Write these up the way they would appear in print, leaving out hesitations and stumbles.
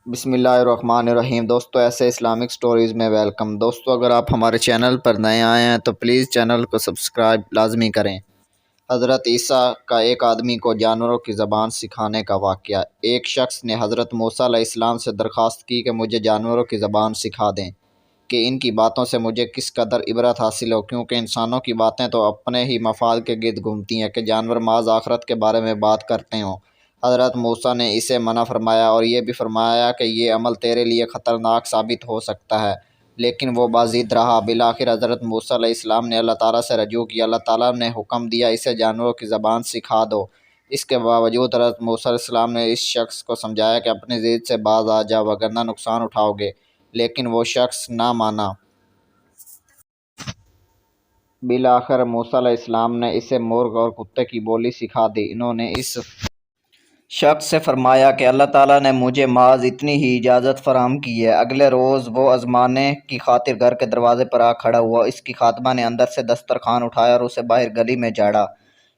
بسم اللہ الرحمن الرحیم۔ دوستو ایسے اسلامک سٹوریز میں ویلکم۔ دوستو اگر آپ ہمارے چینل پر نئے آئے ہیں تو پلیز چینل کو سبسکرائب لازمی کریں۔ حضرت عیسیٰ کا ایک آدمی کو جانوروں کی زبان سکھانے کا واقعہ۔ ایک شخص نے حضرت موسیٰ علیہ السلام سے درخواست کی کہ مجھے جانوروں کی زبان سکھا دیں کہ ان کی باتوں سے مجھے کس قدر عبرت حاصل ہو، کیونکہ انسانوں کی باتیں تو اپنے ہی مفاد کے گرد گھومتی ہیں کہ جانور معاذ آخرت کے بارے میں بات کرتے ہوں۔ حضرت موسیٰ نے اسے منع فرمایا اور یہ بھی فرمایا کہ یہ عمل تیرے لیے خطرناک ثابت ہو سکتا ہے، لیکن وہ باضد رہا۔ بالآخر حضرت موسیٰ علیہ السلام نے اللہ تعالیٰ سے رجوع کیا۔ اللہ تعالیٰ نے حکم دیا اسے جانوروں کی زبان سکھا دو۔ اس کے باوجود حضرت موسیٰ علیہ السلام نے اس شخص کو سمجھایا کہ اپنی ضد سے باز آ جا وگرنہ نقصان اٹھاؤ گے، لیکن وہ شخص نہ مانا۔ بالآخر موسیٰ علیہ السلام نے اسے مرغ اور کتے کی بولی سکھا دی۔ انہوں نے اس شخص سے فرمایا کہ اللہ تعالیٰ نے مجھے محض اتنی ہی اجازت فراہم کی ہے۔ اگلے روز وہ آزمانے کی خاطر گھر کے دروازے پر آ کھڑا ہوا۔ اس کی خادمہ نے اندر سے دسترخوان اٹھایا اور اسے باہر گلی میں جھاڑا۔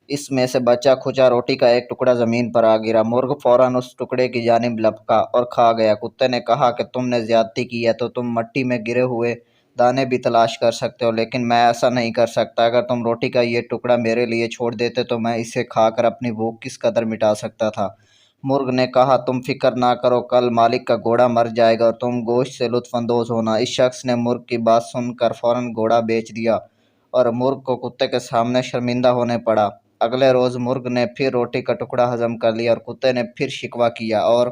اس میں سے بچا کھچا روٹی کا ایک ٹکڑا زمین پر آ گرا۔ مرغ فوراً اس ٹکڑے کی جانب لپکا اور کھا گیا۔ کتے نے کہا کہ تم نے زیادتی کی ہے تو تم مٹی میں گرے ہوئے دانے بھی تلاش کر سکتے ہو، لیکن میں ایسا نہیں کر سکتا۔ اگر تم روٹی کا یہ ٹکڑا میرے لیے چھوڑ دیتے تو میں اسے کھا کر اپنی بھوک کس قدر مٹا سکتا تھا۔ مرغ نے کہا تم فکر نہ کرو، کل مالک کا گھوڑا مر جائے گا اور تم گوشت سے لطف اندوز ہونا۔ اس شخص نے مرغ کی بات سن کر فوراً گھوڑا بیچ دیا اور مرغ کو کتے کے سامنے شرمندہ ہونے پڑا۔ اگلے روز مرغ نے پھر روٹی کا ٹکڑا ہضم کر لیا اور کتے نے پھر شکوہ کیا اور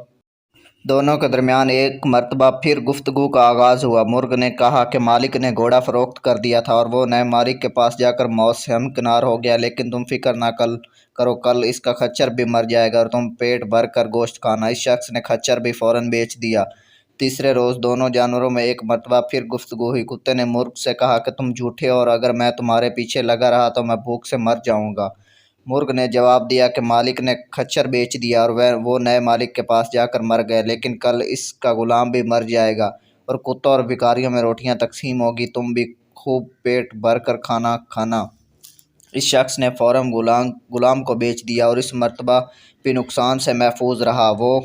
دونوں کے درمیان ایک مرتبہ پھر گفتگو کا آغاز ہوا۔ مرغ نے کہا کہ مالک نے گھوڑا فروخت کر دیا تھا اور وہ نئے مالک کے پاس جا کر موت سے ہمکنار ہو گیا، لیکن تم فکر نہ کرو، کل اس کا خچر بھی مر جائے گا اور تم پیٹ بھر کر گوشت کھانا۔ اس شخص نے خچر بھی فوراً بیچ دیا۔ تیسرے روز دونوں جانوروں میں ایک مرتبہ پھر گفتگو ہوئی۔ کتے نے مرغ سے کہا کہ تم جھوٹے ہو اور اگر میں تمہارے پیچھے لگا رہا تو میں بھوک سے مر جاؤں گا۔ مرغ نے جواب دیا کہ مالک نے خچر بیچ دیا اور وہ نئے مالک کے پاس جا کر مر گئے، لیکن کل اس کا غلام بھی مر جائے گا اور کتوں اور بھکاریوں میں روٹیاں تقسیم ہوگی، تم بھی خوب پیٹ بھر کر کھانا کھانا۔ اس شخص نے فوراً غلام کو بیچ دیا اور اس مرتبہ بھی نقصان سے محفوظ رہا۔ وہ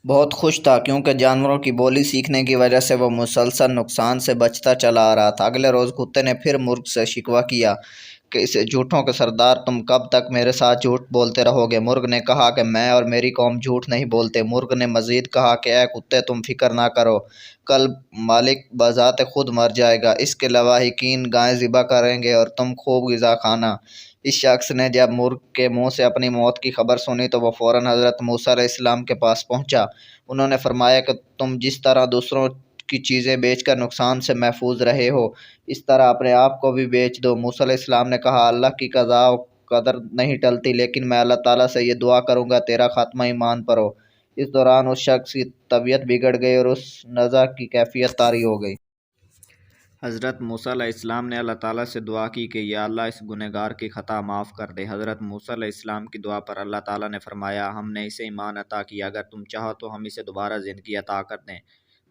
بہت خوش تھا کیونکہ جانوروں کی بولی سیکھنے کی وجہ سے وہ مسلسل نقصان سے بچتا چلا آ رہا تھا۔ اگلے روز کتے نے پھر مرغ سے شکوہ کیا کہ اسے جھوٹوں کے سردار تم کب تک میرے ساتھ جھوٹ بولتے رہو گے؟ مرغ نے کہا کہ میں اور میری قوم جھوٹ نہیں بولتے۔ مرغ نے مزید کہا کہ اے کتے تم فکر نہ کرو، کل مالک بذات خود مر جائے گا، اس کے لواحقین گائیں ذبح کریں گے اور تم خوب غذا کھانا۔ اس شخص نے جب مرغ کے منہ سے اپنی موت کی خبر سنی تو وہ فوراً حضرت موسیٰ علیہ السلام کے پاس پہنچا۔ انہوں نے فرمایا کہ تم جس طرح دوسروں کی چیزیں بیچ کر نقصان سے محفوظ رہے ہو، اس طرح اپنے آپ کو بھی بیچ دو۔ موسیٰ علیہ السلام نے کہا اللہ کی قضاء و قدر نہیں ٹلتی، لیکن میں اللہ تعالیٰ سے یہ دعا کروں گا تیرا خاتمہ ایمان پر ہو۔ اس دوران اس شخص کی طبیعت بگڑ گئی اور اس نزع کی کیفیت طاری ہو گئی۔ حضرت موسیٰ علیہ السلام نے اللہ تعالیٰ سے دعا کی کہ یا اللہ اس گنہگار کی خطا معاف کر دے۔ حضرت موسیٰ علیہ السلام کی دعا پر اللہ تعالیٰ نے فرمایا ہم نے اسے ایمان عطا کیا، اگر تم چاہو تو ہم اسے دوبارہ زندگی عطا کر دیں،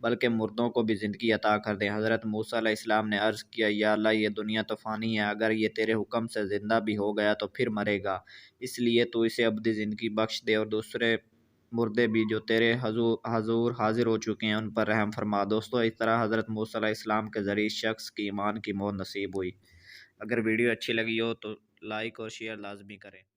بلکہ مردوں کو بھی زندگی عطا کر دیں۔ حضرت موسیٰ علیہ السلام نے عرض کیا یا اللہ یہ دنیا تو فانی ہے، اگر یہ تیرے حکم سے زندہ بھی ہو گیا تو پھر مرے گا، اس لیے تو اسے ابدی زندگی بخش دے اور دوسرے مردے بھی جو تیرے حضور حاضر ہو چکے ہیں ان پر رحم فرما۔ دوستو اس طرح حضرت موسیٰ علیہ السلام کے ذریعے شخص کی ایمان کی موت نصیب ہوئی۔ اگر ویڈیو اچھی لگی ہو تو لائک اور شیئر لازمی کریں۔